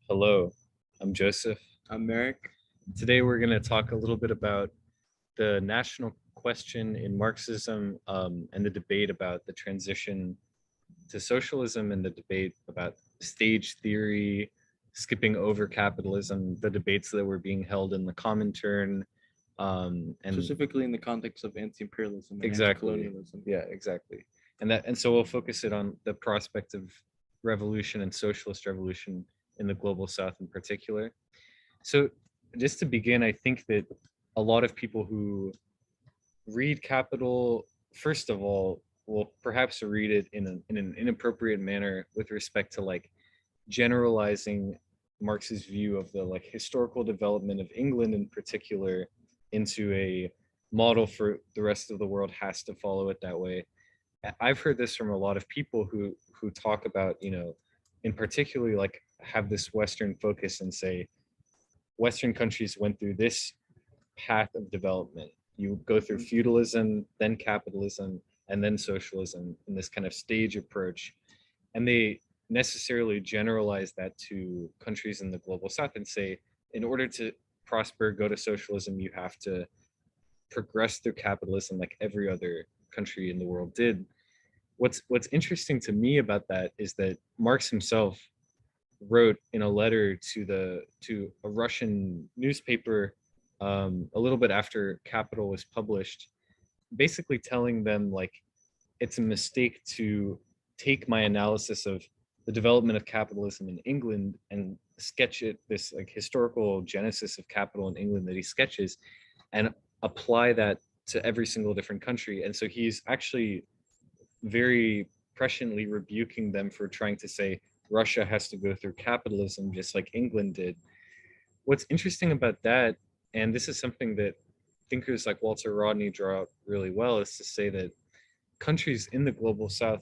Hello, I'm Joseph. I'm Merrick. Today we're going to talk a little bit about the national question in Marxism and the debate about the transition to socialism and the debate about stage theory, skipping over capitalism, the debates that were being held in the Comintern. And Specifically in the context of anti-imperialism and exactly, anti-colonialism. yeah, exactly. And so we'll focus it on the prospect of revolution and socialist revolution in the global south in particular. So, just to begin, I think that a lot of people who read Capital, first of all, will perhaps read it in an inappropriate manner with respect to like generalizing Marx's view of the like historical development of England in particular into a model for the rest of the world has to follow it that way. I've heard this from a lot of people who talk about, in particular like have this Western focus and say Western countries went through this path of development. You go through feudalism, then capitalism, and then socialism in this kind of stage approach. And they necessarily generalize that to countries in the global south and say, in order to prosper, go to socialism, you have to progress through capitalism like every other country in the world did. What's interesting to me about that is that Marx himself wrote in a letter to a Russian newspaper a little bit after Capital was published, basically telling them like it's a mistake to take my analysis of the development of capitalism in England and sketch it this like historical genesis of capital in England that he sketches and apply that to every single different country. And so he's actually very presciently rebuking them for trying to say Russia has to go through capitalism just like England did. What's interesting about that, and this is something that thinkers like Walter Rodney draw out really well, is to say that countries in the global south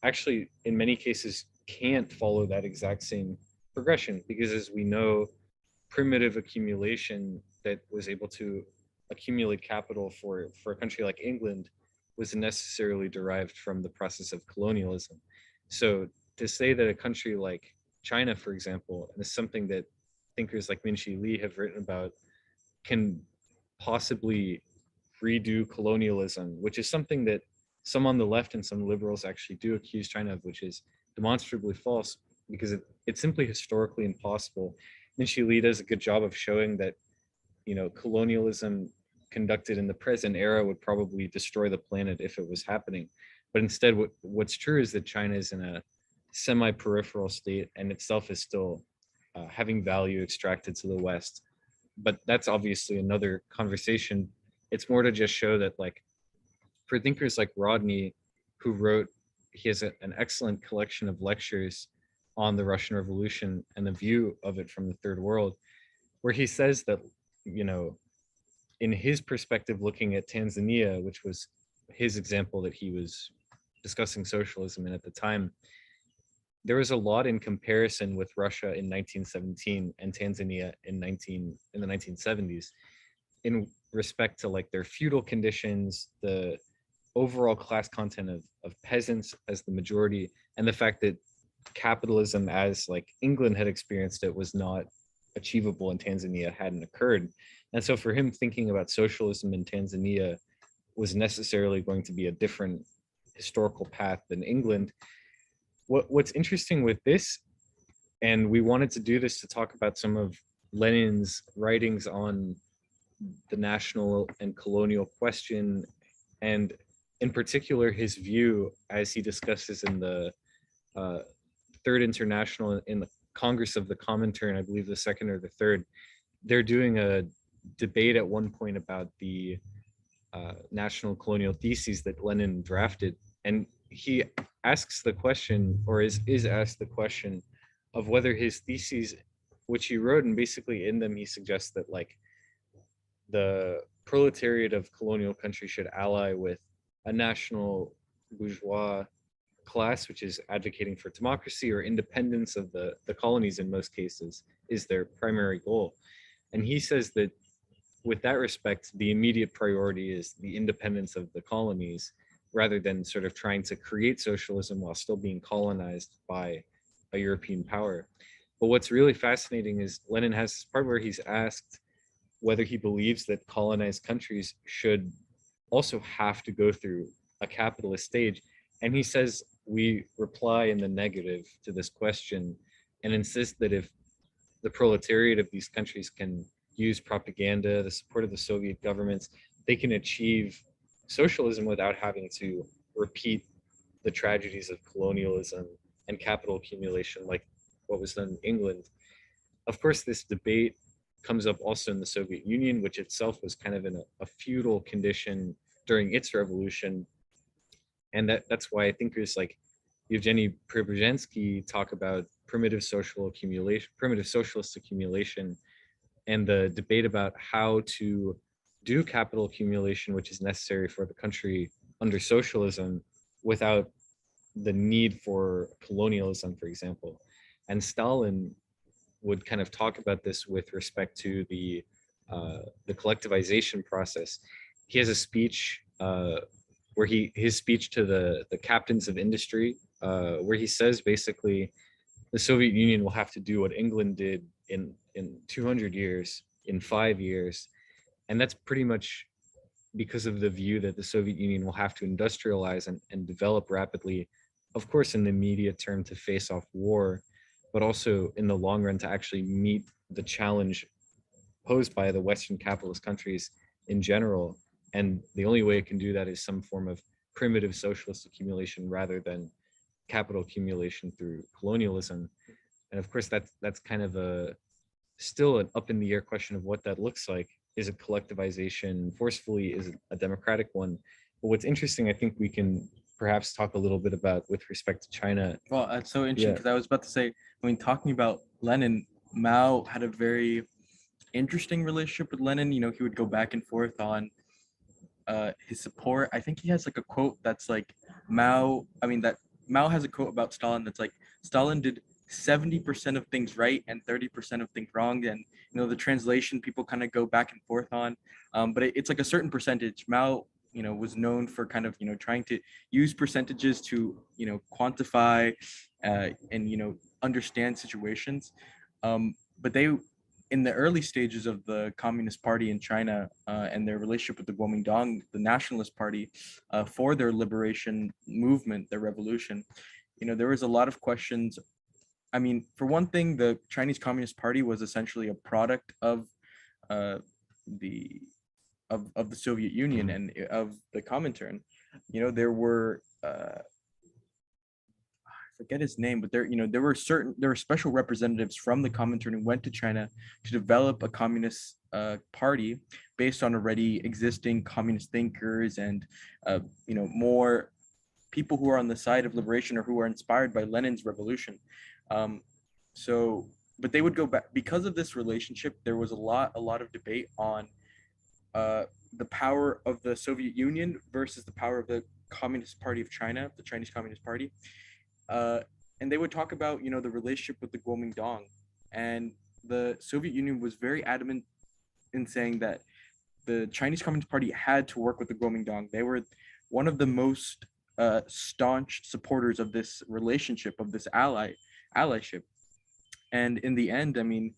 actually, in many cases, can't follow that exact same progression because, as we know, primitive accumulation that was able to accumulate capital for a country like England was necessarily derived from the process of colonialism. So to say that a country like China, for example, and this is something that thinkers like Minchi Lee have written about, can possibly redo colonialism, which is something that some on the left and some liberals actually do accuse China of, which is demonstrably false because it's simply historically impossible. Minchi Lee does a good job of showing that, colonialism conducted in the present era would probably destroy the planet if it was happening. But instead, what's true is that China is in a semi-peripheral state and itself is still having value extracted to the West. But that's obviously another conversation. It's more to just show that, like, for thinkers like Rodney, who wrote, he has an excellent collection of lectures on the Russian Revolution and the view of it from the third world, where he says that, you know, in his perspective, looking at Tanzania, which was his example that he was discussing socialism in at the time, there was a lot in comparison with Russia in 1917 and Tanzania in the 1970s in respect to like their feudal conditions, the overall class content of peasants as the majority, and the fact that capitalism as like England had experienced it was not achievable in Tanzania, hadn't occurred. And so for him, thinking about socialism in Tanzania was necessarily going to be a different historical path than England. What's interesting with this, and we wanted to do this to talk about some of Lenin's writings on the national and colonial question, and in particular his view as he discusses in the Third International in the Congress of the Comintern, I believe the second or the third. They're doing a debate at one point about the national colonial theses that Lenin drafted, and he asks the question, or is asked the question, of whether his theses, which he wrote, and basically in them he suggests that like the proletariat of colonial countries should ally with a national bourgeois class, which is advocating for democracy or independence of the colonies in most cases, is their primary goal. And he says that with that respect, the immediate priority is the independence of the colonies rather than sort of trying to create socialism while still being colonized by a European power. But what's really fascinating is Lenin has this part where he's asked whether he believes that colonized countries should also have to go through a capitalist stage. And he says we reply in the negative to this question and insist that if the proletariat of these countries can use propaganda, the support of the Soviet governments, they can achieve socialism without having to repeat the tragedies of colonialism and capital accumulation like what was done in England. Of course, this debate comes up also in the Soviet Union, which itself was kind of in a feudal condition during its revolution. And that's why I think there's like Evgeny Preobrazhensky talk about primitive social accumulation, primitive socialist accumulation, and the debate about how to do capital accumulation, which is necessary for the country under socialism, without the need for colonialism, for example. And Stalin would kind of talk about this with respect to the collectivization process. He has a speech where his speech to the captains of industry, where he says basically the Soviet Union will have to do what England did in 200 years in 5 years, and that's pretty much because of the view that the Soviet Union will have to industrialize and develop rapidly, of course, in the immediate term to face off war, but also in the long run to actually meet the challenge posed by the Western capitalist countries in general. And the only way it can do that is some form of primitive socialist accumulation rather than capital accumulation through colonialism. And of course, that's kind of a still an up in the air question of what that looks like. Is it collectivization forcefully? Is it a democratic one? But what's interesting, I think we can perhaps talk a little bit about with respect to China. Well, that's so interesting because I was about to say, I mean, talking about Lenin, Mao had a very interesting relationship with Lenin. You know, he would go back and forth on his support. I think he has like a quote that's like that Mao has a quote about Stalin that's like Stalin did 70% of things right and 30% of things wrong. And you know, the translation people kind of go back and forth on, but it's like a certain percentage. Mao, you know, was known for kind of, you know, trying to use percentages to, you know, quantify and, you know, understand situations. But they, in the early stages of the Communist Party in China and their relationship with the Kuomintang, the Nationalist Party, for their liberation movement, their revolution, you know, there was a lot of questions. I mean, for one thing, the Chinese Communist Party was essentially a product of the of the Soviet Union and of the Comintern. You know, there were I forget his name, but there were special representatives from the Comintern who went to China to develop a communist party based on already existing communist thinkers and you know, more people who are on the side of liberation or who are inspired by Lenin's revolution. So, but they would go back because of this relationship. There was a lot of debate on the power of the Soviet Union versus the power of the Communist Party of China, the Chinese Communist Party. And they would talk about, you know, the relationship with the Kuomintang, and the Soviet Union was very adamant in saying that the Chinese Communist Party had to work with the Kuomintang. They were one of the most staunch supporters of this relationship, of this allyship. And in the end, I mean,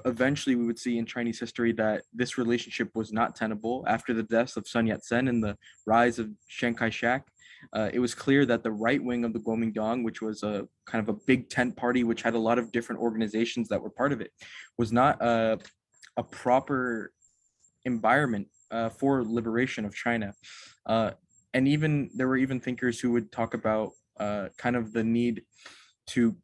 eventually we would see in Chinese history that this relationship was not tenable after the deaths of Sun Yat-sen and the rise of Chiang Kai-shek. It was clear that the right wing of the Kuomintang, which was a kind of a big tent party, which had a lot of different organizations that were part of it, was not a proper environment for liberation of China. And even there were even thinkers who would talk about kind of the need to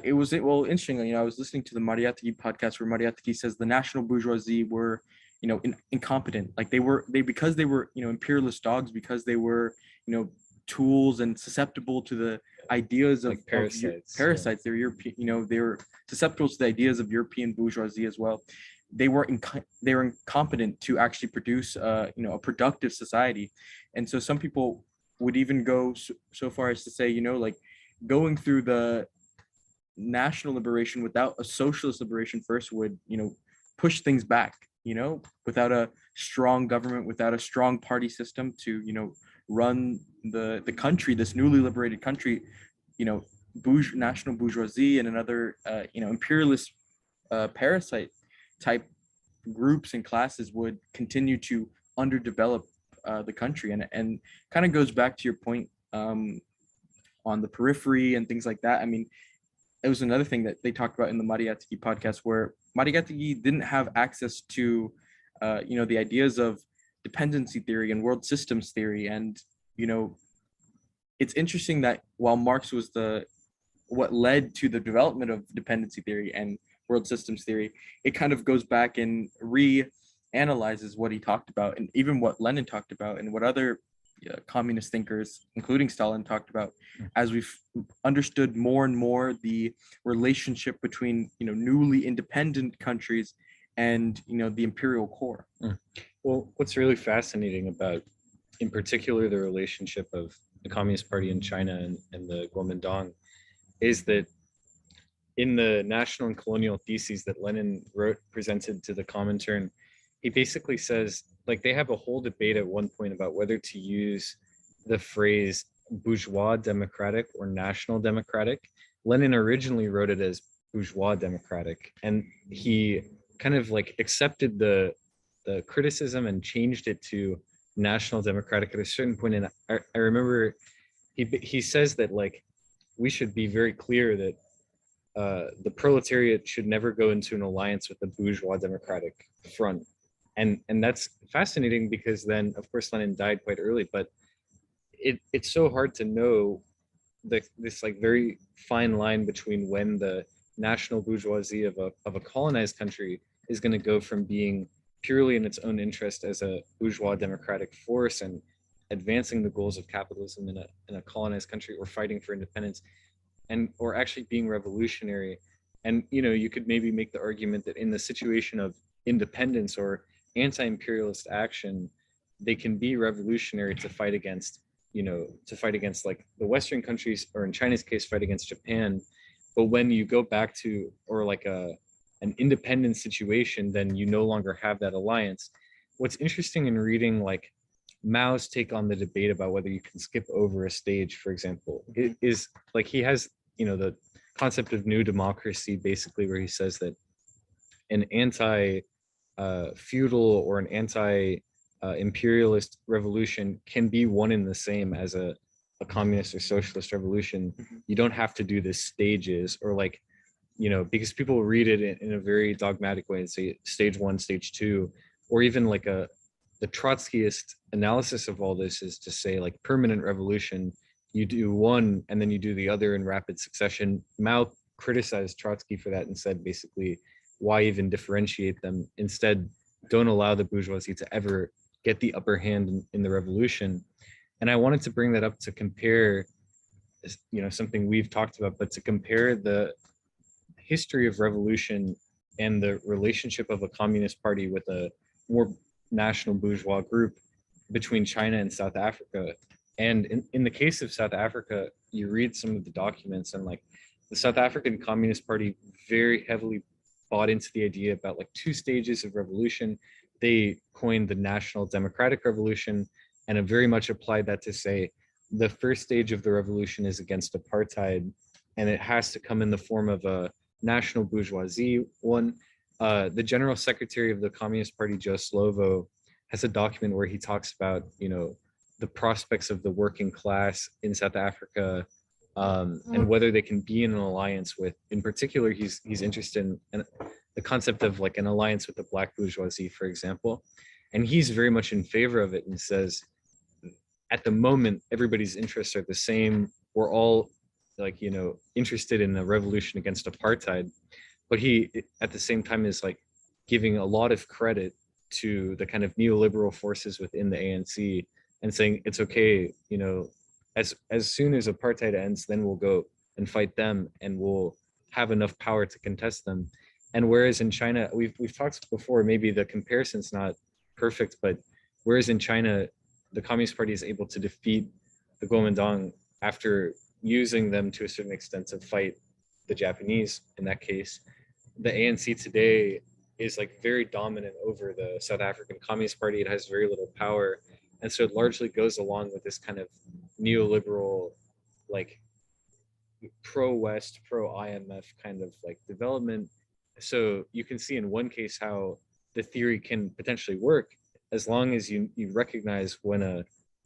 it was interestingly, you know, I was listening to the Mariátegui podcast where Mariátegui says the national bourgeoisie were, you know, incompetent. Like because they were, you know, imperialist dogs, because they were, you know, tools and susceptible to the ideas of like parasites. Parasites. They were European, you know, they were susceptible to the ideas of European bourgeoisie as well. They were incompetent to actually produce, you know, a productive society. And so some people would even go so far as to say, you know, like going through the national liberation without a socialist liberation first would, you know, push things back, you know, without a strong government, without a strong party system to, you know, run the country, this newly liberated country, you know, national bourgeoisie and another imperialist parasite type groups and classes would continue to underdevelop the country, and kind of goes back to your point on the periphery and things like that. I mean, it was another thing that they talked about in the Mariátegui podcast, where Mariátegui didn't have access to the ideas of dependency theory and world systems theory. And it's interesting that while Marx was what led to the development of dependency theory and world systems theory, it kind of goes back and reanalyzes what he talked about, and even what Lenin talked about, and what other communist thinkers, including Stalin, talked about, as we've understood more and more the relationship between newly independent countries and the imperial core. Well, what's really fascinating about, in particular, the relationship of the Communist Party in China and the Kuomintang is that in the national and colonial theses that Lenin presented to the Comintern, he basically says, like, they have a whole debate at one point about whether to use the phrase bourgeois democratic or national democratic. Lenin originally wrote it as bourgeois democratic, and he kind of like accepted the criticism and changed it to national democratic at a certain point. And I remember he says that, like, we should be very clear that the proletariat should never go into an alliance with the bourgeois democratic front. And that's fascinating, because then, of course, Lenin died quite early, but it's so hard to know this like very fine line between when the national bourgeoisie of a colonized country is going to go from being purely in its own interest as a bourgeois democratic force and advancing the goals of capitalism in a colonized country, or fighting for independence, or actually being revolutionary. And you could maybe make the argument that in the situation of independence or anti-imperialist action, they can be revolutionary to fight against like the Western countries, or in China's case, fight against Japan. But when you go back to, or like an independent situation, then you no longer have that alliance. What's interesting in reading like Mao's take on the debate about whether you can skip over a stage, for example, is like he has the concept of new democracy, basically, where he says that an anti feudal or an anti imperialist revolution can be one and the same as a communist or socialist revolution. You don't have to do the stages, or like, because people read it in a very dogmatic way and say stage one, stage two, or even like the Trotskyist analysis of all this is to say, like, permanent revolution, you do one and then you do the other in rapid succession. Mao criticized Trotsky for that and said, basically, why even differentiate them? Instead, don't allow the bourgeoisie to ever get the upper hand in the revolution. And I wanted to bring that up to compare, something we've talked about, but to compare the history of revolution and the relationship of a communist party with a more national bourgeois group between China and South Africa. And in the case of South Africa, you read some of the documents, and like the South African Communist Party very heavily bought into the idea about like two stages of revolution. They coined the National Democratic Revolution, and have very much applied that to say the first stage of the revolution is against apartheid, and it has to come in the form of a national bourgeoisie one. The general secretary of the Communist Party, Joe Slovo, has a document where he talks about, the prospects of the working class in South Africa, and whether they can be in an alliance with, in particular, he's interested in the concept of like an alliance with the black bourgeoisie, for example. And he's very much in favor of it and says, at the moment, everybody's interests are the same. We're all like, interested in a revolution against apartheid. But he, at the same time, is like giving a lot of credit to the kind of neoliberal forces within the ANC and saying it's okay, as soon as apartheid ends, then we'll go and fight them, and we'll have enough power to contest them. And whereas in China, we've talked before, maybe the comparison's not perfect, but whereas in China, the Communist Party is able to defeat the Kuomintang after using them to a certain extent to fight the Japanese in that case, the ANC today is like very dominant over the South African Communist Party. It has very little power. And so it largely goes along with this kind of neoliberal, like pro-West, pro-IMF kind of like development. So you can see in one case how the theory can potentially work as long as you recognize when a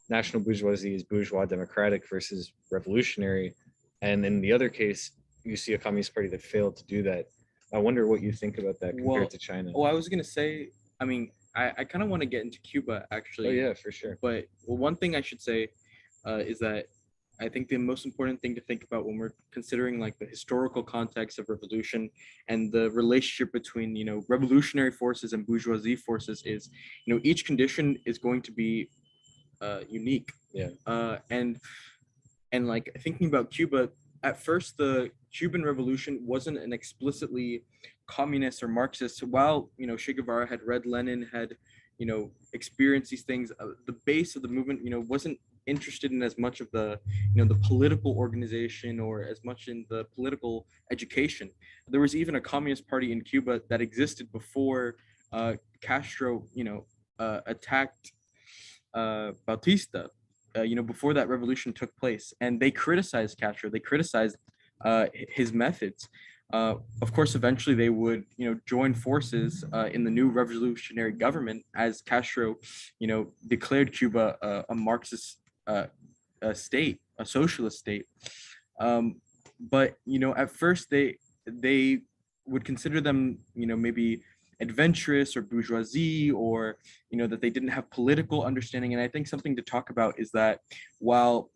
national bourgeoisie is bourgeois democratic versus revolutionary. And in the other case, you see a communist party that failed to do that. I wonder what you think about that compared Well, to China. I was gonna say, I mean, I kind of want to get into Cuba Oh actually, yeah, for sure. but one thing I should say is that I think the most important thing to think about when we're considering like the historical context of revolution and the relationship between revolutionary forces and bourgeoisie forces is each condition is going to be unique. Yeah. And like thinking about Cuba, at first the Cuban Revolution wasn't an explicitly communist or Marxist. While Che Guevara had read Lenin, had experienced these things, the base of the movement wasn't interested in as much of the the political organization or as much in the political education. There was even a communist party in Cuba that existed before Castro attacked Bautista, before that revolution took place, and they criticized Castro. They criticized his methods. Of course, eventually they would, join forces in the new revolutionary government as Castro, declared Cuba a Marxist a state, a socialist state. But at first they would consider them, maybe adventurous or bourgeoisie, or that they didn't have political understanding. And I think something to talk about is that while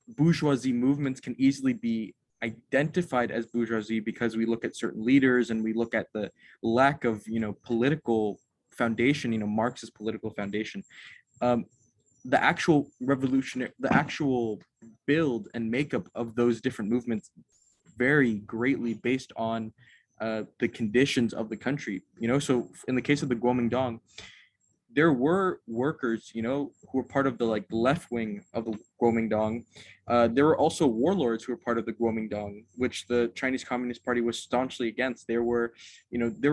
bourgeoisie movements can easily be identified as bourgeoisie because we look at certain leaders and we look at the lack of political foundation, Marxist political foundation, the actual the actual build and makeup of those different movements vary greatly based on the conditions of the country. So in the case of the Kuomintang, there were workers, who were part of the like left wing of the Kuomintang. There were also warlords who were part of the Kuomintang, which the Chinese Communist Party was staunchly against. There were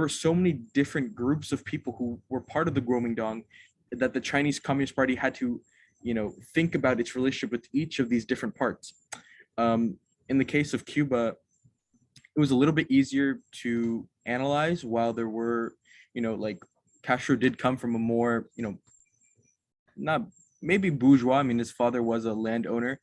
so many different groups of people who were part of the Kuomintang that the Chinese Communist Party had to, think about its relationship with each of these different parts. In the case of Cuba, it was a little bit easier to analyze. While there were, like Castro did come from a more, not maybe bourgeois. I mean, his father was a landowner.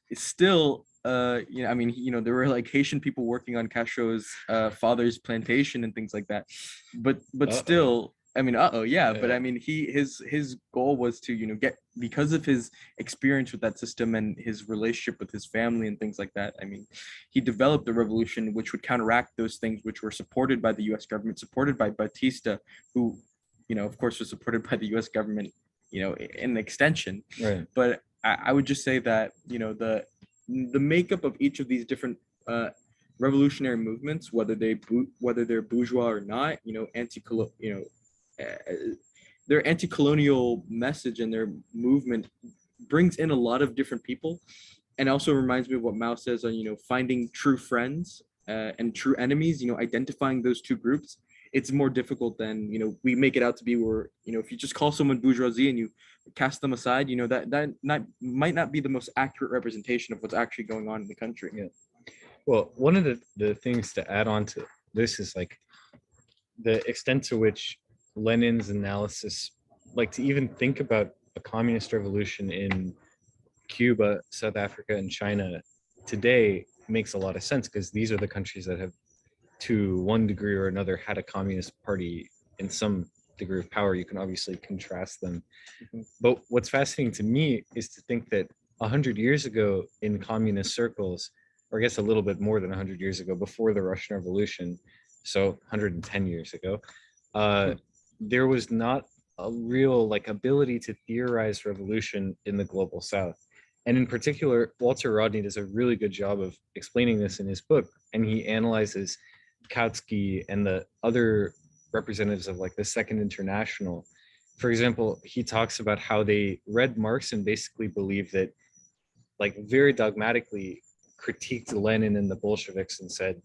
It's still, I mean, there were like Haitian people working on Castro's father's plantation and things like that. But still, I mean, yeah. But I mean, his goal was to, get, because of his experience with that system and his relationship with his family and things like that. I mean, he developed a revolution which would counteract those things, which were supported by the U.S. government, supported by Batista, who, of course, was supported by the U.S. government, in extension. Right. But I would just say that, the makeup of each of these different revolutionary movements, whether they're bourgeois or not, their anti-colonial message and their movement brings in a lot of different people, and also reminds me of what Mao says on finding true friends and true enemies. Identifying those two groups, it's more difficult than we make it out to be. Where if you just call someone bourgeoisie and you cast them aside, that might not be the most accurate representation of what's actually going on in the country. Yeah. Well, one of the things to add on to this is like the extent to which Lenin's analysis, like to even think about a communist revolution in Cuba, South Africa, and China today makes a lot of sense, because these are the countries that have, to one degree or another, had a communist party in some degree of power. You can obviously contrast them. Mm-hmm. But what's fascinating to me is to think that 100 years ago in communist circles, or I guess a little bit more than 100 years ago, before the Russian Revolution, so 110 years ago, there was not a real like ability to theorize revolution in the global South. And in particular, Walter Rodney does a really good job of explaining this in his book, and he analyzes Kautsky and the other representatives of like the Second International. For example, he talks about how they read Marx and basically believed that, like very dogmatically critiqued Lenin and the Bolsheviks and said,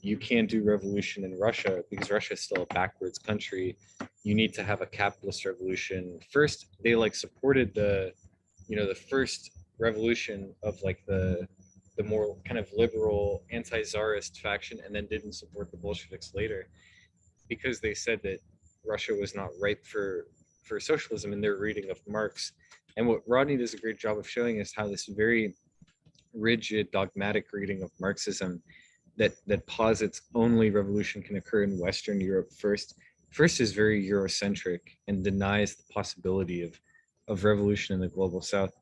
you can't do revolution in Russia because Russia is still a backwards country. You need to have a capitalist revolution. First, they like supported the, the first revolution of like the the more kind of liberal anti-czarist faction, and then didn't support the Bolsheviks later because they said that Russia was not ripe for socialism in their reading of Marx. And what Rodney does a great job of showing is how this very rigid, dogmatic reading of Marxism that posits only revolution can occur in Western Europe first is very Eurocentric and denies the possibility of revolution in the global South,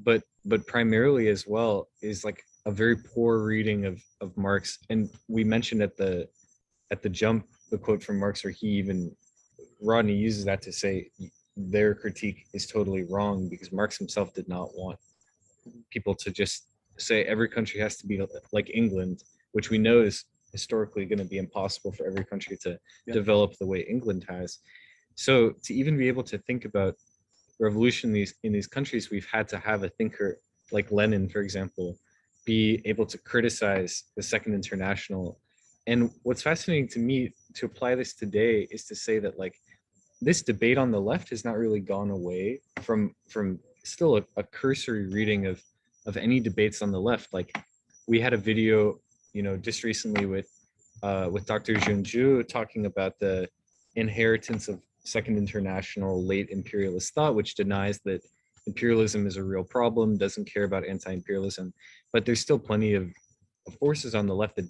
but primarily as well is like a very poor reading of Marx. And we mentioned at the jump the quote from Marx where he even Rodney uses that to say their critique is totally wrong because Marx himself did not want people to just say every country has to be like England, which we know is historically going to be impossible for every country to develop the way England has. So to even be able to think about revolution in these countries, we've had to have a thinker like Lenin, for example, be able to criticize the Second International. And what's fascinating to me to apply this today is to say that like this debate on the left has not really gone away from still a cursory reading of any debates on the left. Like we had a video, you know, just recently with Dr. Junju talking about the inheritance of Second International late imperialist thought, which denies that imperialism is a real problem, doesn't care about anti-imperialism, but there's still plenty of forces on the left that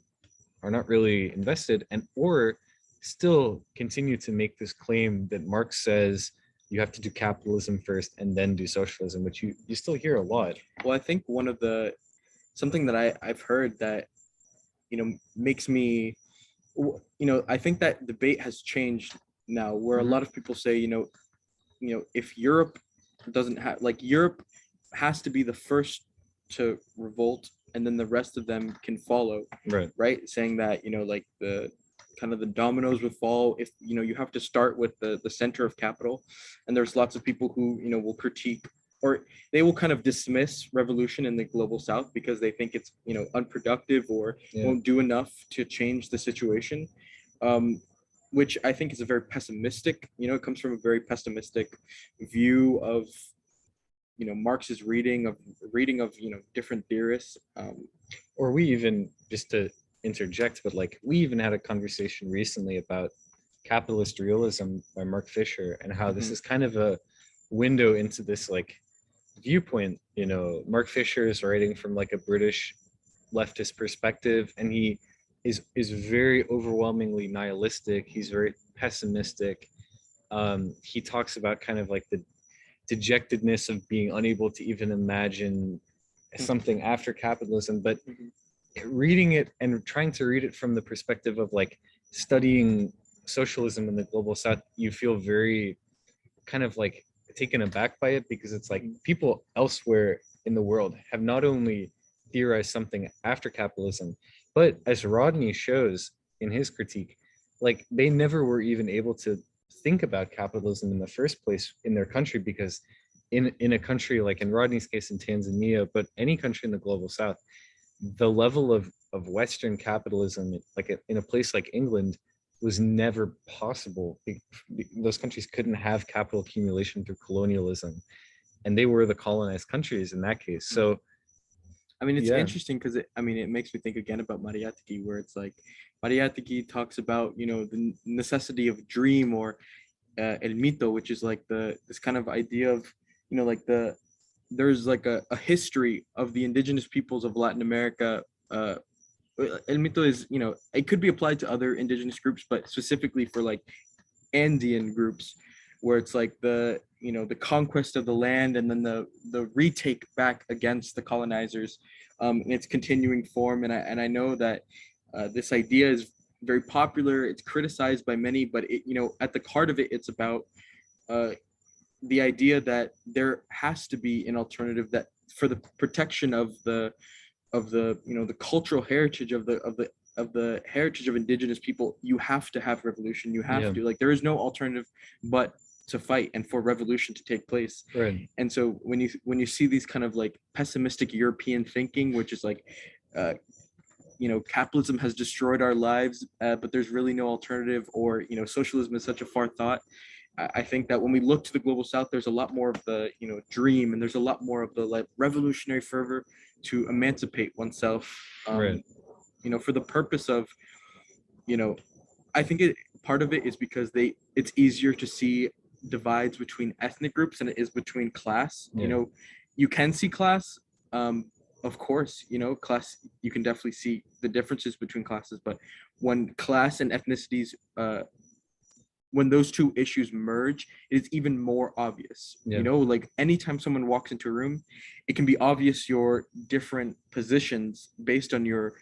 are not really invested and or still continue to make this claim that Marx says you have to do capitalism first and then do socialism, which you still hear a lot. Well, I think one of the something that I've heard that makes me I think that debate has changed now, where a lot of people say if Europe doesn't have Europe has to be the first to revolt and then the rest of them can follow, right, saying that like the kind of the dominoes would fall if you have to start with the center of capital. And there's lots of people who will critique or they will kind of dismiss revolution in the global South because they think it's unproductive or won't do enough to change the situation, which I think is a very pessimistic, it comes from a very pessimistic view of Marx's reading of different theorists. Or we even, just to interject, but like we even had a conversation recently about capitalist realism by Mark Fisher and how this is kind of a window into this like viewpoint. Mark Fisher is writing from like a British leftist perspective, and he is very overwhelmingly nihilistic. He's very pessimistic. He talks about kind of like the dejectedness of being unable to even imagine something after capitalism, but reading it and trying to read it from the perspective of like studying socialism in the global South, you feel very kind of like taken aback by it, because it's like people elsewhere in the world have not only theorized something after capitalism, but as Rodney shows in his critique, like they never were even able to think about capitalism in the first place in their country, because in a country like in Rodney's case in Tanzania, but any country in the global South, the level of Western capitalism, like in a place like England, was never possible. Those countries couldn't have capital accumulation through colonialism, and they were the colonized countries in that case. So I mean, it's interesting because it makes me think again about Mariátegui, where it's like Mariátegui talks about the necessity of dream, or el mito, which is like this kind of idea of there's like a history of the indigenous peoples of Latin America. El mito is it could be applied to other indigenous groups, but specifically for like Andean groups, where it's like the conquest of the land and then the retake back against the colonizers in its continuing form. And I know that this idea is very popular. It's criticized by many, but it at the heart of it, it's about the idea that there has to be an alternative, that for the protection of the the cultural heritage of the heritage of indigenous people, you have to have revolution. You have to, like, there is no alternative but to fight and for revolution to take place. Right. And so when you see these kind of like pessimistic European thinking, which is like capitalism has destroyed our lives, but there's really no alternative, or socialism is such a far thought, I think that when we look to the global south, there's a lot more of the, dream, and there's a lot more of the like revolutionary fervor to emancipate oneself, Right. for the purpose of, you know, I think part of it is because it's easier to see divides between ethnic groups than it is between class. Yeah. You can see class, of course, class, you can definitely see the differences between classes, but when class and ethnicities, when those two issues merge, it is even more obvious. Yeah. Like anytime someone walks into a room, it can be obvious your different positions based on your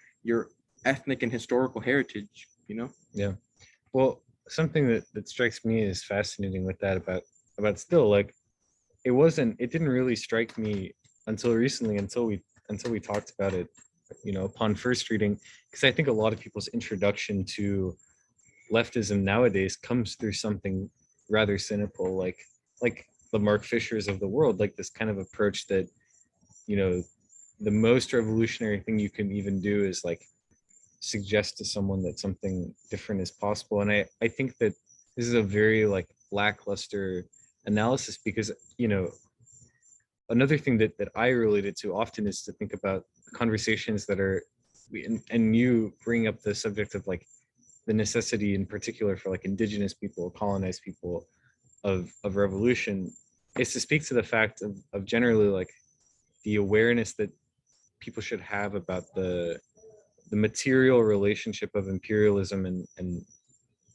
ethnic and historical heritage. Yeah. Well, something that strikes me as fascinating with that about still like it didn't really strike me until recently until we talked about it, upon first reading, because I think a lot of people's introduction to leftism nowadays comes through something rather cynical, like the Mark Fishers of the world, like this kind of approach that, you know, the most revolutionary thing you can even do is like suggest to someone that something different is possible. And I think that this is a very like lackluster analysis because, another thing that I related to often is to think about conversations that are, and you bring up the subject of like the necessity in particular for like indigenous people, colonized people of revolution, is to speak to the fact of generally like the awareness that people should have about the material relationship of imperialism and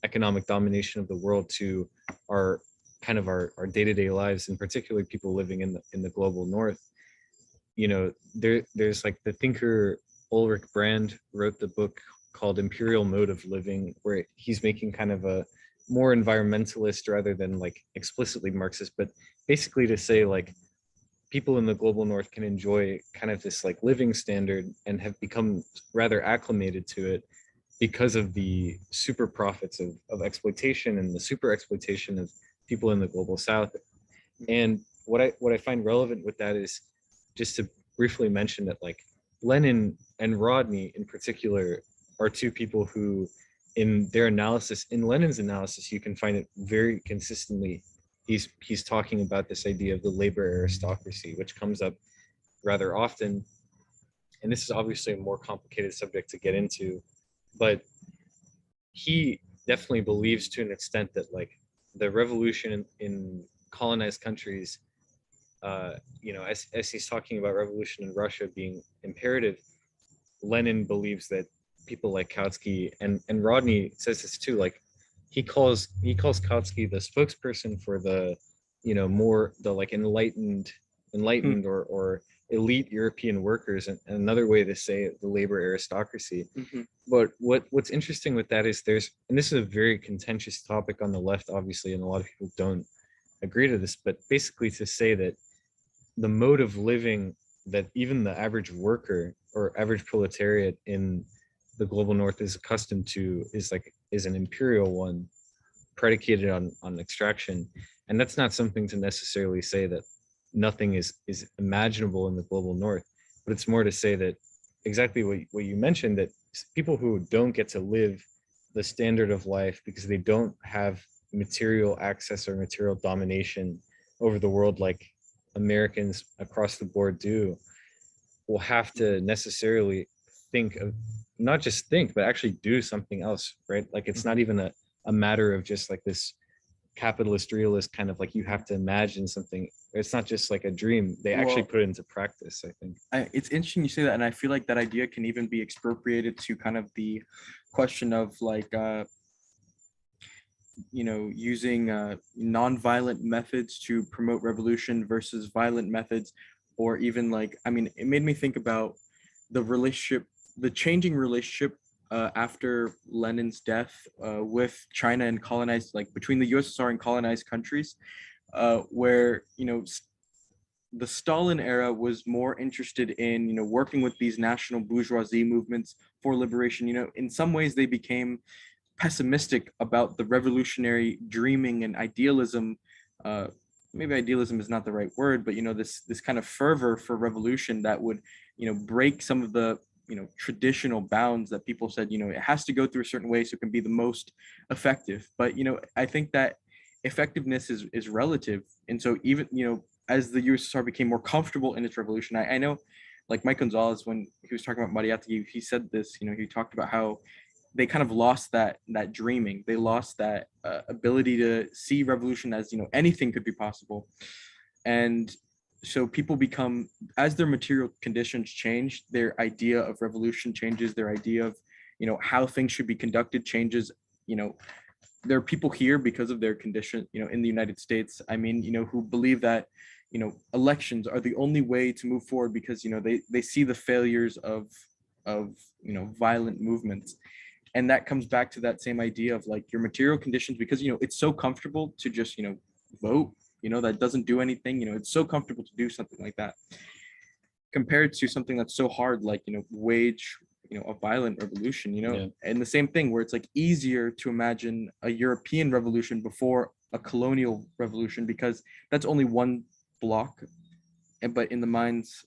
economic domination of the world to our kind of our day-to-day lives, and particularly people living in the global north. There's like the thinker Ulrich Brand wrote the book called Imperial Mode of Living, where he's making kind of a more environmentalist rather than like explicitly Marxist, but basically to say like people in the global north can enjoy kind of this like living standard and have become rather acclimated to it because of the super profits of exploitation and the super exploitation of people in the global south. And what I find relevant with that is just to briefly mention that like Lenin and Rodney in particular are two people who in their analysis, in Lenin's analysis, you can find it very consistently. He's talking about this idea of the labor aristocracy, which comes up rather often. And this is obviously a more complicated subject to get into, but he definitely believes to an extent that like the revolution in colonized countries, as he's talking about revolution in Russia being imperative, Lenin believes that people like Kautsky and Rodney says this too, like he calls Kautsky the spokesperson for the, more the like enlightened or elite European workers, and another way to say it, the labor aristocracy. Mhm. But what's interesting with that is and this is a very contentious topic on the left, obviously, and a lot of people don't agree to this, but basically to say that the mode of living that even the average worker or average proletariat in the global north is accustomed to is an imperial one predicated on extraction. And that's not something to necessarily say that nothing is imaginable in the global north, but it's more to say that exactly what you mentioned, that people who don't get to live the standard of life because they don't have material access or material domination over the world like Americans across the board do, will have to necessarily think of, not just think, but actually do something else, right? Like it's not even a matter of just like this capitalist realist kind of like you have to imagine something. It's not just like a dream. They actually Well, put it into practice, I think. it's interesting you say that, and I feel like that idea can even be expropriated to kind of the question of like using non-violent methods to promote revolution versus violent methods, or even like, I mean, it made me think about the changing relationship after Lenin's death with China and colonized, like between the USSR and colonized countries, where the Stalin era was more interested in working with these national bourgeoisie movements for liberation. In some ways they became pessimistic about the revolutionary dreaming and idealism. Maybe idealism is not the right word, but this kind of fervor for revolution that would break some of the traditional bounds that people said it has to go through a certain way so it can be the most effective. But I think that effectiveness is relative. And so even, as the USSR became more comfortable in its revolution, I know like Mike Gonzalez, when he was talking about Mariátegui, he said this, he talked about how they kind of lost that dreaming. They lost that ability to see revolution as, anything could be possible. And so people become, as their material conditions change, their idea of revolution changes, their idea of, how things should be conducted changes. There are people here because of their condition, in the United States, I mean, who believe that, elections are the only way to move forward because, they see the failures of, violent movements. And that comes back to that same idea of like your material conditions, because, it's so comfortable to just, vote, that doesn't do anything, it's so comfortable to do something like that compared to something that's so hard, like, wage, a violent revolution, Yeah. and the same thing where it's like easier to imagine a European revolution before a colonial revolution because that's only one block. But in the minds,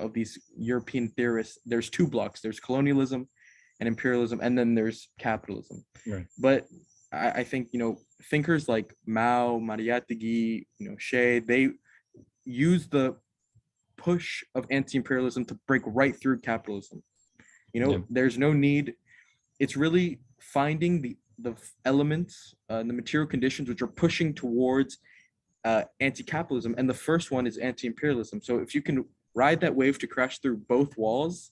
of these European theorists, there's two blocks. There's colonialism and imperialism, and then there's capitalism. Right. But I think, thinkers like Mao, Mariátegui, Shea, they use the push of anti-imperialism to break right through capitalism. Yeah. There's no need. It's really finding the elements, the material conditions which are pushing towards anti-capitalism, and the first one is anti-imperialism. So if you can ride that wave to crash through both walls,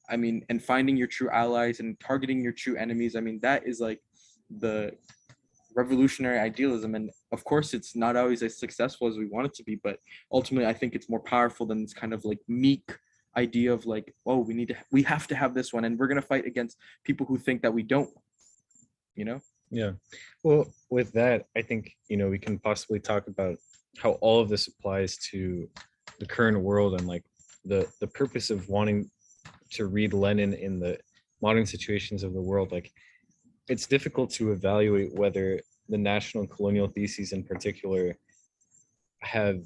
I mean, and finding your true allies and targeting your true enemies, I mean, that is like the revolutionary idealism. And of course, it's not always as successful as we want it to be, but ultimately, I think it's more powerful than this kind of like meek idea of like, oh, we have to have this one, and we're gonna fight against people who think that we don't. Yeah. Well, with that, I think, we can possibly talk about how all of this applies to the current world and like the purpose of wanting to read Lenin in the modern situations of the world. Like, it's difficult to evaluate whether the national and colonial theses in particular have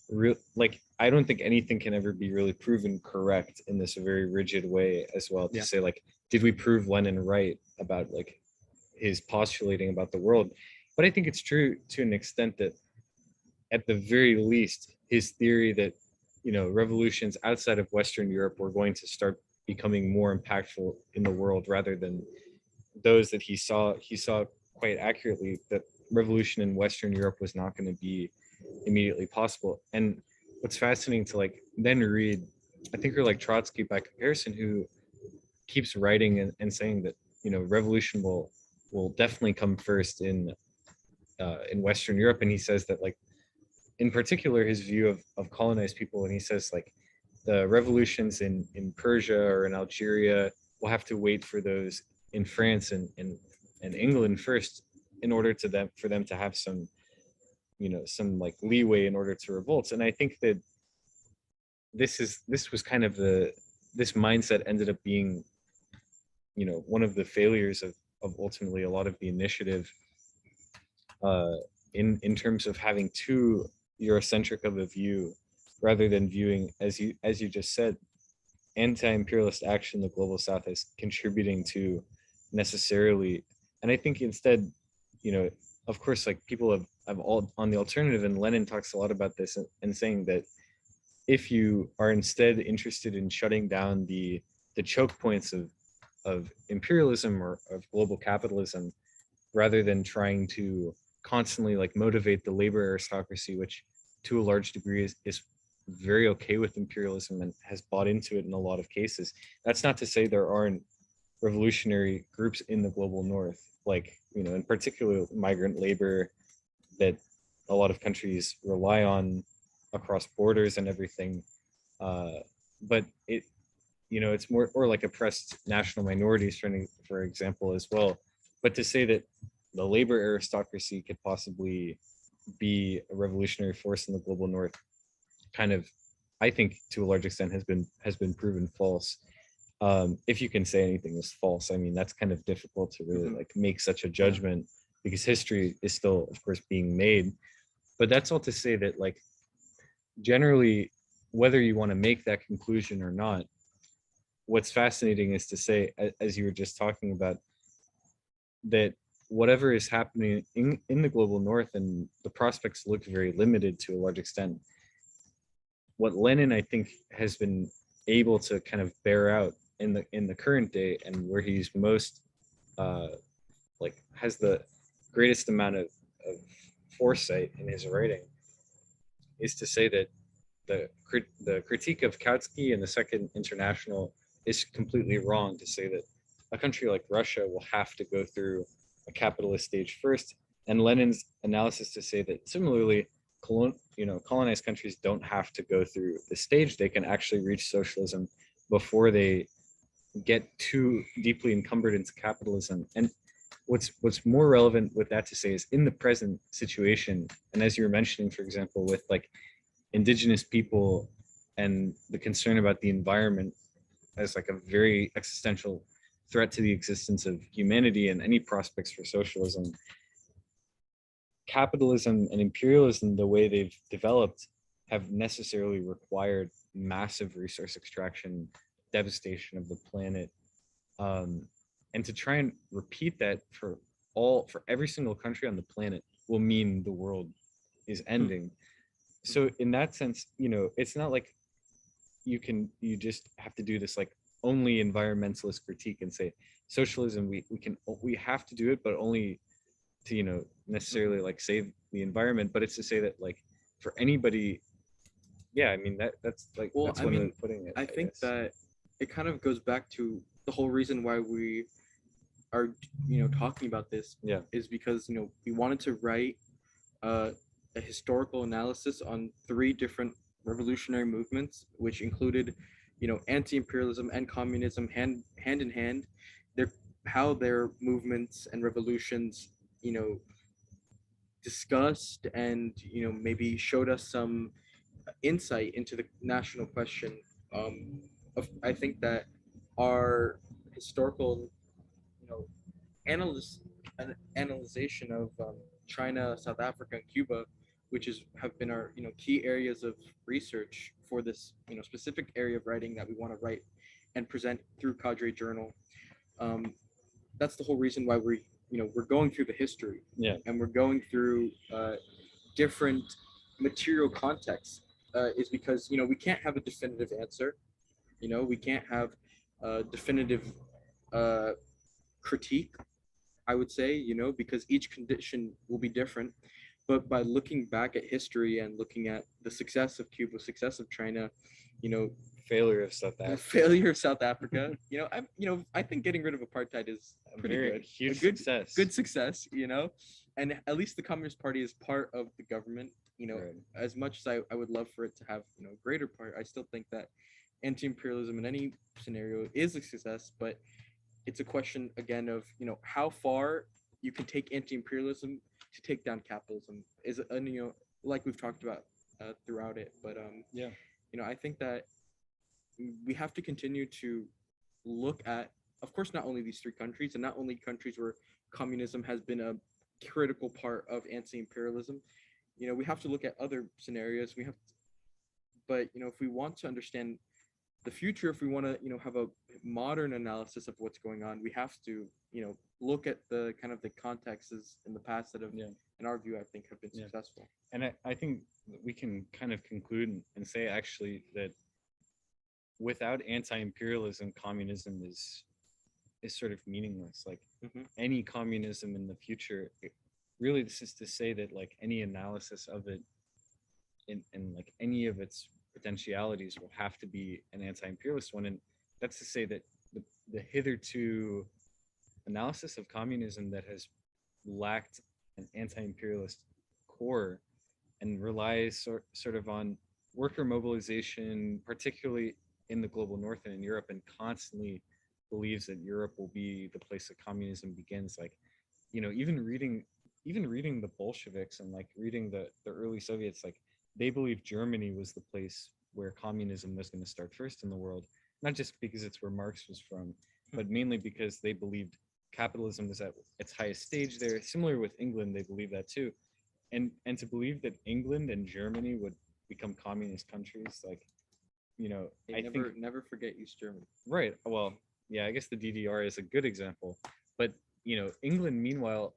real, like, I don't think anything can ever be really proven correct in this very rigid way as well, to say like, did we prove Lenin right about like his postulating about the world? But I think it's true to an extent that at the very least his theory that revolutions outside of Western Europe were going to start becoming more impactful in the world rather than those that he saw quite accurately that revolution in Western Europe was not going to be immediately possible. And what's fascinating to like then read a thinker like Trotsky by comparison, who keeps writing and saying that revolution will definitely come first in Western Europe. And he says that like in particular his view of colonized people, and he says like the revolutions in Persia or in Algeria will have to wait for those in France and England first in order for them to have some some like leeway in order to revolt. And I think that this was kind of this mindset ended up being one of the failures of ultimately a lot of the initiative in terms of having too Eurocentric of a view rather than viewing, as you just said, anti-imperialist action in the global south as contributing to necessarily. And I think instead, of course, like people have all on the alternative, and Lenin talks a lot about this and saying that if you are instead interested in shutting down the choke points of imperialism or of global capitalism, rather than trying to constantly like motivate the labor aristocracy, which to a large degree is very okay with imperialism and has bought into it in a lot of cases. That's not to say there aren't revolutionary groups in the global north, like in particular migrant labor that a lot of countries rely on across borders and everything, but it's more, or like oppressed national minorities, for example, as well. But to say that the labor aristocracy could possibly be a revolutionary force in the global north, kind of, I think to a large extent has been proven false. If you can say anything is false, I mean, that's kind of difficult to really like make such a judgment because history is still, of course, being made. But that's all to say that like generally, whether you want to make that conclusion or not, what's fascinating is to say, as you were just talking about, that whatever is happening in the global north, and the prospects look very limited to a large extent. What Lenin, I think, has been able to kind of bear out in the current day, and where he's most uh, like has the greatest amount of foresight in his writing, is to say that the critique of Kautsky and the Second International is completely wrong, to say that a country like Russia will have to go through a capitalist stage first, and Lenin's analysis to say that similarly, colonized countries don't have to go through the stage; they can actually reach socialism before they get too deeply encumbered into capitalism. And what's more relevant with that to say is, in the present situation, and as you were mentioning, for example, with like indigenous people and the concern about the environment as like a very existential threat to the existence of humanity and any prospects for socialism, capitalism and imperialism, the way they've developed, have necessarily required massive resource extraction, devastation of the planet, and to try and repeat that for every single country on the planet will mean the world is ending. So in that sense, it's not like you just have to do this like only environmentalist critique and say socialism, we have to do it, but only to necessarily like save the environment. But it's to say that like for anybody, yeah, I mean that's like Well, that's I one way mean, of putting it, I I think guess. that it kind of goes back to the whole reason why we are, talking about this Yeah. is because, we wanted to write uh, a historical analysis on three different revolutionary movements, which included, anti-imperialism and communism hand in hand. Their how their movements and revolutions, discussed and maybe showed us some insight into the national question. I think that our historical, you know, an analyzation of China, South Africa, and Cuba, which have been our key areas of research for this specific area of writing that we want to write and present through Cadre Journal. Um, that's the whole reason why we're going through the history. Yeah. And we're going through different material contexts. Is because we can't have a definitive answer. We can't have a definitive uh, critique, I would say, because each condition will be different. But by looking back at history and looking at the success of Cuba, success of China, you know, Failure of South the Africa. failure of South Africa, I think getting rid of apartheid is A pretty very good. huge A good, success. good success, and at least the Communist Party is part of the government. Right. As much as I would love for it to have a greater part, I still think that anti-imperialism in any scenario is a success, but it's a question again of how far you can take anti-imperialism to take down capitalism is and like we've talked about throughout it. But Yeah. I think that we have to continue to look at, of course, not only these three countries and not only countries where communism has been a critical part of anti-imperialism. We have to look at other scenarios. But if we want to understand the future, if we want to have a modern analysis of what's going on, we have to look at the kind of the contexts in the past that have, Yeah. in our view, I think have been Yeah. successful. And I think we can kind of conclude and say actually that without anti-imperialism, communism is sort of meaningless. Like any communism in the future, really, this is to say that like any analysis of it in like any of its potentialities will have to be an anti-imperialist one. And that's to say that the hitherto analysis of communism that has lacked an anti-imperialist core and relies sort of on worker mobilization, particularly in the global north and in Europe, and constantly believes that Europe will be the place that communism begins. Like, even reading the Bolsheviks and like reading the early Soviets, like they believed Germany was the place where communism was going to start first in the world, not just because it's where Marx was from, but mainly because they believed capitalism was at its highest stage there. Similar with England, they believed that too. And to believe that England and Germany would become communist countries, like, Hey, I never think never forget East Germany. right. Well, yeah, I guess the DDR is a good example, but England, meanwhile,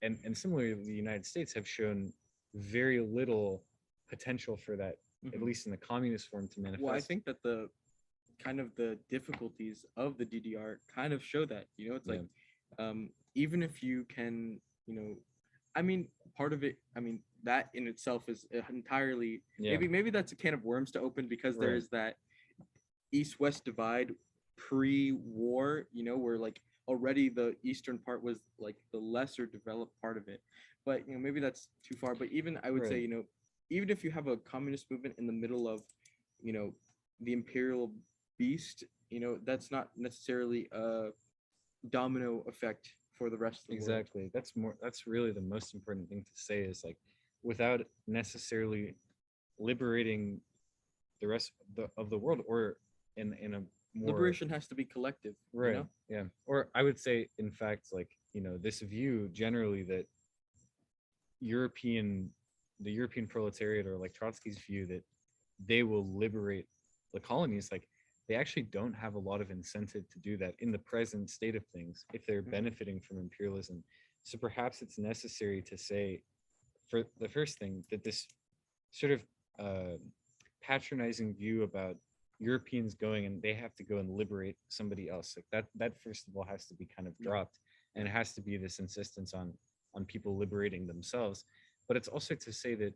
and similarly, the United States have shown very little potential for that, at Mhm. least in the communist form, to manifest. Well, I think that the kind of the difficulties of the DDR kind of show that, it's Yeah. like, even if you can, I mean, part of it, I mean, that in itself is entirely, Yeah. maybe that's a can of worms to open, because Right. there's that East-West divide pre-war, where like already the eastern part was like the lesser developed part of it. But maybe that's too far. But even I would say, Right. even if you have a communist movement in the middle of, you know, the imperial beast, that's not necessarily a domino effect for the rest of the world. Exactly. That's really the most important thing to say, is like, without necessarily liberating the rest of the world, or in a more Liberation has to be collective, right. Yeah. Or I would say, in fact, like, this view generally that European the European proletariat, or like Trotsky's view that they will liberate the colonies, like, they actually don't have a lot of incentive to do that in the present state of things if they're Mhm. benefiting from imperialism. So perhaps it's necessary to say, for the first thing, that this sort of uh, patronizing view about Europeans going and they have to go and liberate somebody else, like that first of all has to be kind of Yeah. dropped, and it has to be this insistence on people liberating themselves. But it's also to say that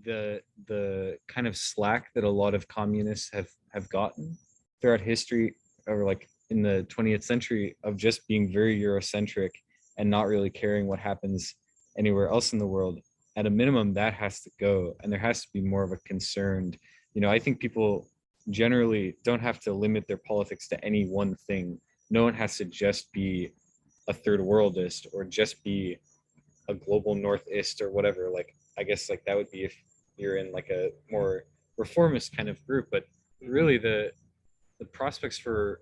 the kind of slack that a lot of communists have gotten throughout history, or like in the 20th century, of just being very Eurocentric and not really caring what happens anywhere else in the world, at a minimum that has to go, and there has to be more of a concerned, I think people generally don't have to limit their politics to any one thing. No one has to just be a third worldist, or just be a global northist, or whatever. Like, I guess, like, that would be if you're in like a more reformist kind of group. But really, the prospects for,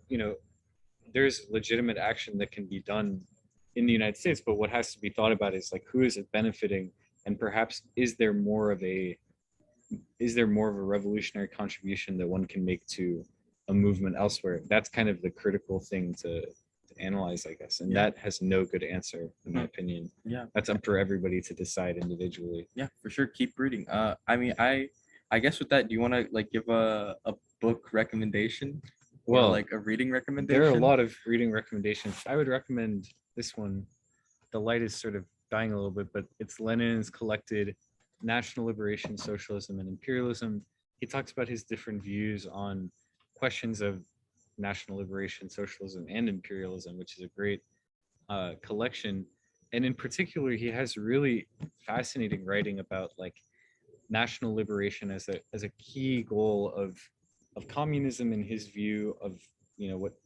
there's legitimate action that can be done in the United States, but what has to be thought about is, like, who is it benefiting, and perhaps is there more of a revolutionary contribution that one can make to a movement elsewhere? That's kind of the critical thing to analyze, I guess. And Yeah. that has no good answer, in my opinion. Yeah. That's up for everybody to decide individually. Yeah, for sure. Keep reading. I mean, I guess with that, do you want to like give a book recommendation, or Well, like a reading recommendation? there are a lot of reading recommendations. I would recommend this one. The light is sort of dying a little bit, but it's Lenin's collected National Liberation, Socialism, and Imperialism. He talks about his different views on questions of national liberation, socialism, and imperialism, which is a great collection. And in particular, he has really fascinating writing about, like, national liberation as a key goal of communism, in his view of,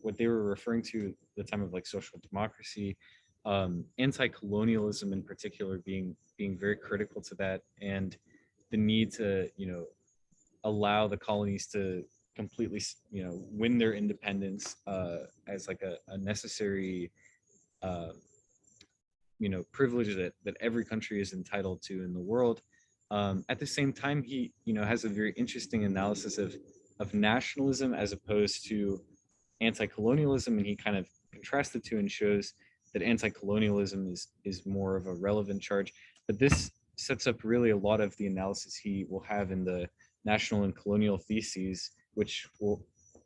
what they were referring to at the time of, like, social democracy, anti-colonialism in particular being very critical to that, and the need to, allow the colonies to completely, win their independence, as like a necessary, uh, privilege that every country is entitled to in the world. At the same time, he, has a very interesting analysis of nationalism as opposed to anti-colonialism, and he kind of contrasts the two and shows that anti-colonialism is more of a relevant charge. But this sets up really a lot of the analysis he will have in the national and colonial theses, which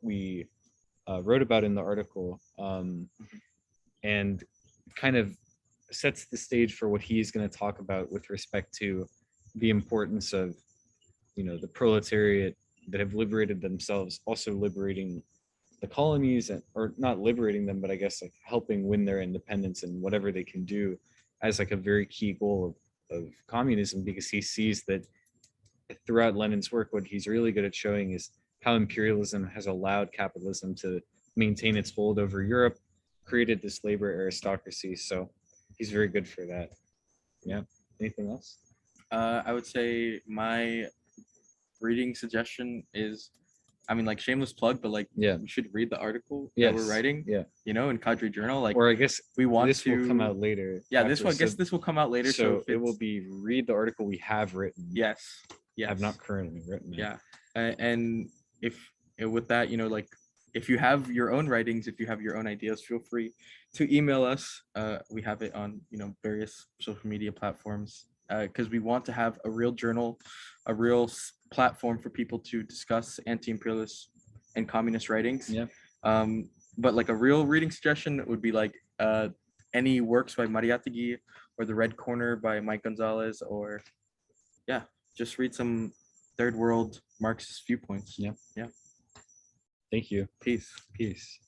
we wrote about in the article, and kind of sets the stage for what he's going to talk about with respect to the importance of, the proletariat that have liberated themselves also liberating the colonies, or not liberating them, but I guess, like, helping win their independence and whatever they can do, as like a very key goal of communism, because he sees that throughout Lenin's work, what he's really good at showing is how imperialism has allowed capitalism to maintain its hold over Europe, created this labor aristocracy. So he's very good for that. Yeah. Anything else? I would say my reading suggestion is, I mean, like, shameless plug, but like, Yeah. you should read the article that Yes. we're writing. Yeah. In Cadre Journal. Like, Or I guess we want this to will come out later. Yeah, after, this one. I guess this will come out later. So if it will it's- be read the article we have written. Yes. Yes. Have not currently written. Yeah. And if with that, like, if you have your own writings, if you have your own ideas, feel free to email us. We have it on various social media platforms because we want to have a real journal, a real platform for people to discuss anti-imperialist and communist writings. Yeah. But like a real reading suggestion would be like any works by Mariátegui or The Red Corner by Mike Gonzalez, or yeah, just read some third world Marxist viewpoints. Yeah. Yeah. Thank you. Peace. Peace.